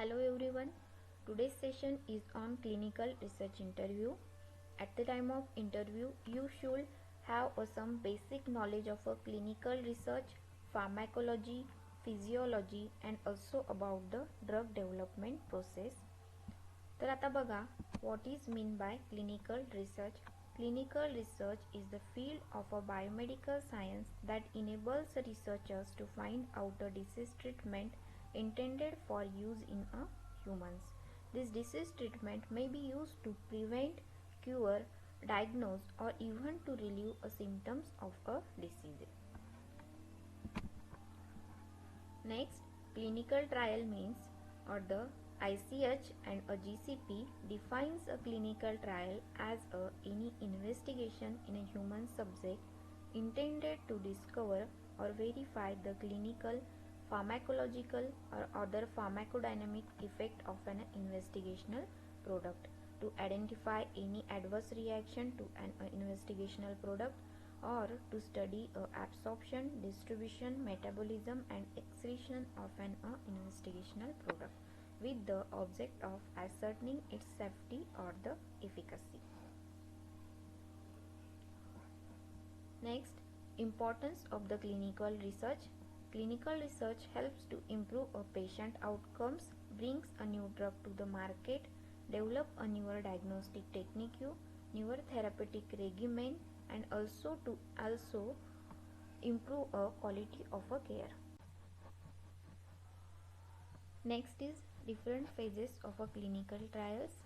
Hello everyone. Today's session is on clinical research interview. At the time of interview, you should have some basic knowledge of a clinical research, pharmacology, physiology and also about the drug development process. तर आता बघा, what is mean by clinical research? Clinical research is the field of a biomedical science that enables researchers to find out a disease treatment intended for use in humans. This disease treatment may be used to prevent, cure, diagnose or even to relieve symptoms of a disease. Next, clinical trial means, or the ICH and a GCP defines a clinical trial as any investigation in a human subject intended to discover or verify the clinical, pharmacological or other pharmacodynamic effect of an investigational product, to identify any adverse reaction to an investigational product, or to study absorption, distribution, metabolism and excretion of an investigational product with the object of ascertaining its safety or the efficacy. Next, importance of the clinical research. Clinical research helps to improve a patient outcomes, brings a new drug to the market, develop a newer diagnostic technique, newer therapeutic regimen and also improve a quality of a care. Next is different phases of a clinical trials.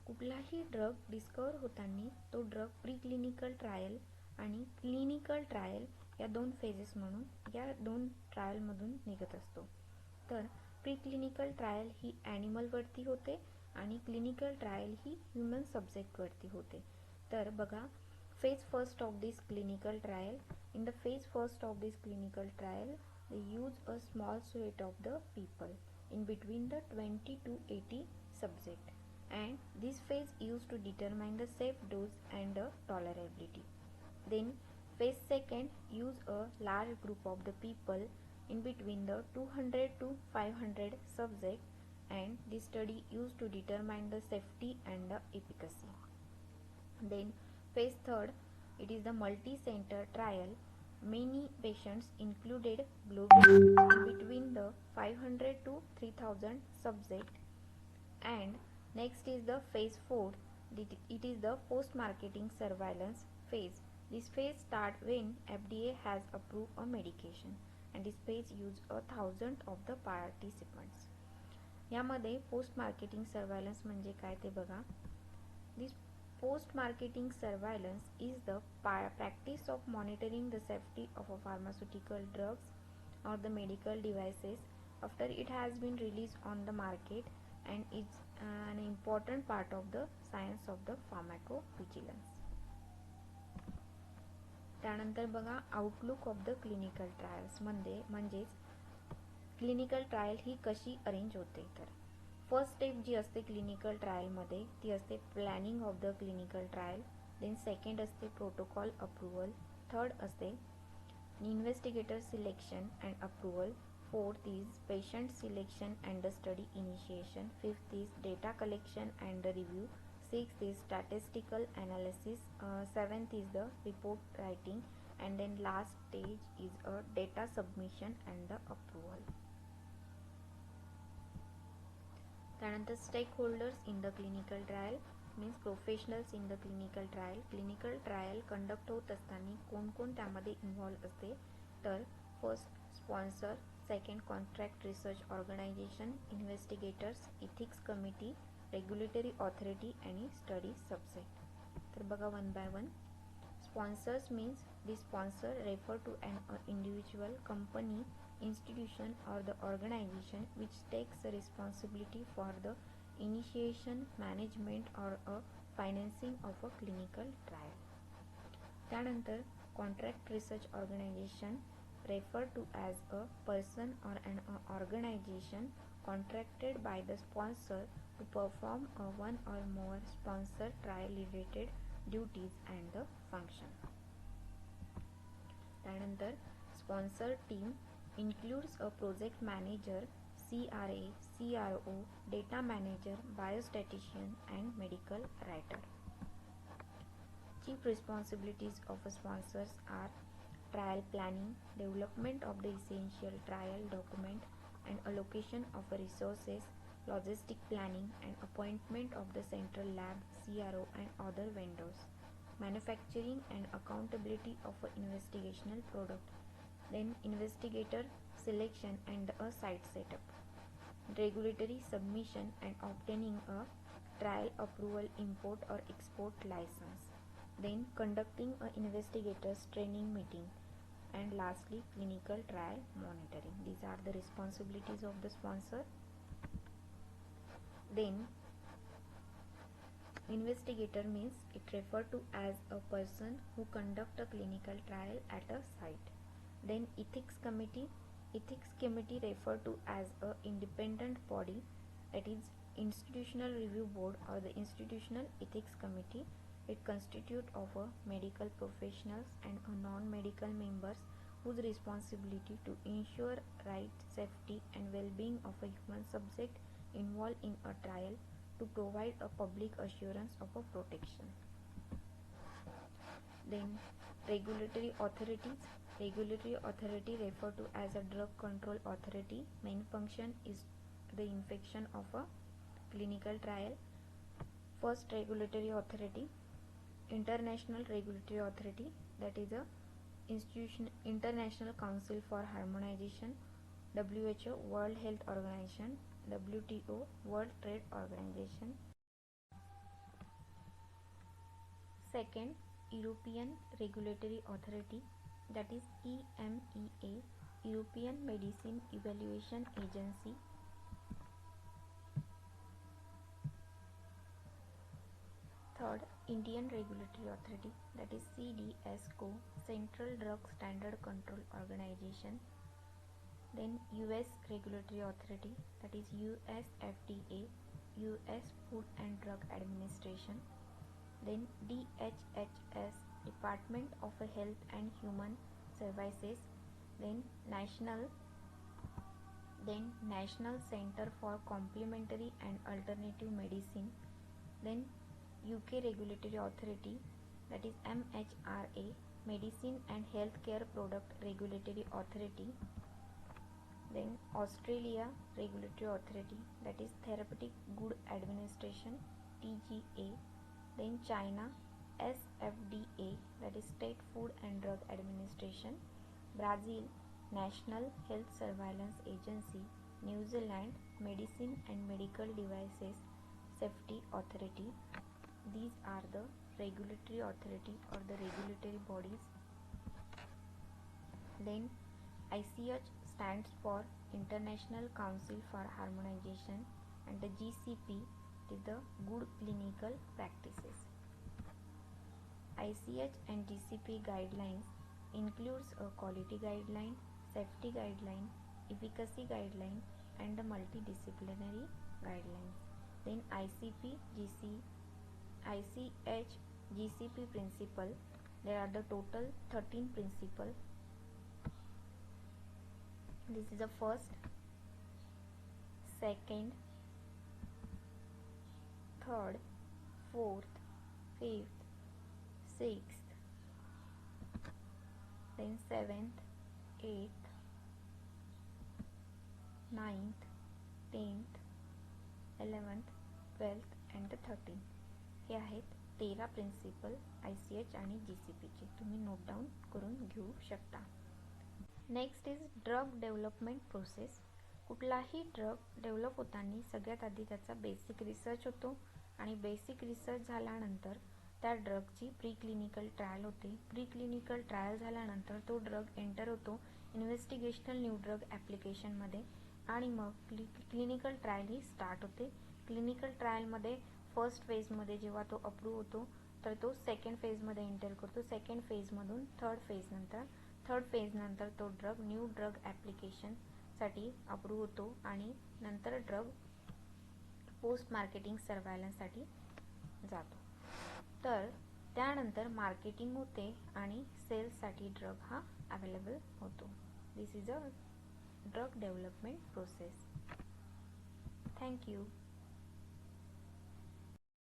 कुठलाही drug discover होताना तो drug preclinical trial आणि clinical trial या दोन phases म्हणून या दोन ट्रायलमधून निघत असतो. तर प्रीक्लिनिकल ट्रायल ही ॲनिमलवरती होते आणि क्लिनिकल ट्रायल ही ह्युमन सब्जेक्टवरती होते. तर बघा, phase first of this clinical trial. In the phase first of this clinical trial, they use a small set of the people in between the 20 to 80 subject, and this phase used to determine the safe dose and the tolerability. Then phase second use a large group of the people in between the 200 to 500 subject, and this study used to determine the safety and the efficacy. Then phase third, it is the multi-center trial. Many patients included globally in between the 500 to 3000 subject. And next is the phase 4. It is the post-marketing surveillance phase. This phase starts when FDA has approved a medication, and this phase use 1000 of the participants. यामध्ये post marketing surveillance म्हणजे काय ते बघा. This post-marketing surveillance is the practice of monitoring the safety of a pharmaceutical drugs or the medical devices after it has been released on the market, and it's an important part of the science of the pharmacovigilance. त्यानंतर बघा, outlook of the clinical trials मध्ये म्हणजेच clinical trial ही कशी arrange होते. तर first step जी असते clinical ट्रायलमध्ये ती असते planning of the clinical trial. Then second असते प्रोटोकॉल अप्रूव्हल. थर्ड असते investigator selection and approval. Fourth is patient selection and the study initiation. Fifth is data collection and the review. Sixth is statistical analysis. Seventh is the report writing. And then last stage is a data submission and the approval. त्यानंतर stakeholders in the clinical trial means professionals in the clinical trial. Clinical trial conduct होत असताना कोण कोण त्यामध्ये involve असते. तर first sponsor, second contract research organisation, investigators, ethics committee, regulatory authority आणि study subject. तर बघा one by one. Sponsors means the sponsor refer to an individual, company, institution or the organization which takes responsibility for the initiation, management or a financing of a clinical trial. त्यानंतर contract research organization refer to as a person or an organization contracted by the sponsor to perform a one or more sponsor trial related duties and the function. त्यानंतर sponsor team includes a project manager, CRA, CRO, data manager, biostatistician and medical writer. Chief responsibilities of sponsors are trial planning, development of the essential trial document and allocation of resources, logistic planning and appointment of the central lab, CRO and other vendors, manufacturing and accountability of an investigational product, then investigator selection and a site setup, regulatory submission and obtaining a trial approval, import or export license, then conducting an investigator's training meeting, and lastly clinical trial monitoring. These are the responsibilities of the sponsor. Then investigator means it referred to as a person who conduct a clinical trial at a site. Then ethics committee referred to as a independent body, that is institutional review board or the institutional ethics committee. It constitutes of a medical professionals and a non-medical members whose responsibility to ensure right, safety and well-being of a human subject involved in a trial, to provide a public assurance of a protection. Then regulatory authorities. Regulatory authority referred to as a drug control authority. Main function is the inspection of a clinical trial. First regulatory authority, international regulatory authority, that is a institution, International Council for Harmonization, WHO, World Health Organization, WTO, World Trade Organization. Second, European Regulatory Authority, that is EMEA, European Medicine Evaluation Agency. Third, Indian Regulatory Authority, that is CDSCO, Central Drug Standard Control Organization. Then US Regulatory Authority, that is US FDA, US Food and Drug Administration. Then DHHS, Department of Health and Human Services. Then National Center for Complementary and Alternative Medicine. Then UK Regulatory Authority, that is MHRA, Medicine and Healthcare Product Regulatory Authority. Then Australia Regulatory Authority, that is Therapeutic Good Administration, TGA. Then China SFDA, that is State Food and Drug Administration. Brazil National Health Surveillance Agency. New Zealand Medicine and Medical Devices Safety Authority. These are the regulatory authority or the regulatory bodies. Then ICH stands for International Council for Harmonization, and the GCP is the Good Clinical Practices. ICH and GCP guidelines includes a quality guideline, safety guideline, efficacy guideline and the multidisciplinary guidelines. Then ICH GCP principle, there are the total 13 principles. This is the first, second, third, fourth, fifth, sixth, then seventh, eighth, ninth, 10th, 11th, 12th and the 13th. हे आहेत 13 principal ICH आणि GCPचे. तुम्ही note down करून घेऊ शकता. Next is drug development process. कुठलाही drug develop होताना सगळ्यात आधी त्याचा बेसिक रिसर्च होतो आणि बेसिक रिसर्च झाल्यानंतर त्या ड्रगची प्री क्लिनिकल ट्रायल होते. प्री क्लिनिकल ट्रायल झाल्यानंतर तो ड्रग एंटर होतो इन्व्हेस्टिगेशनल न्यू ड्रग ॲप्लिकेशनमध्ये आणि मग क्लिनिकल ट्रायल ही स्टार्ट होते. क्लिनिकल ट्रायलमध्ये फर्स्ट फेजमध्ये जेव्हा तो अप्रूव्ह होतो तर तो सेकंड फेजमध्ये एंटर करतो. सेकंड फेजमधून थर्ड फेजनंतर तो ड्रग न्यू ड्रग ॲप्लिकेशनसाठी अप्रूव्ह होतो आणि नंतर ड्रग पोस्ट मार्केटिंग सर्व्हायलन्ससाठी जातो. तर त्यानंतर मार्केटिंग होते आणि सेल्ससाठी ड्रग हा अवेलेबल होतो. This is a drug development process. Thank you.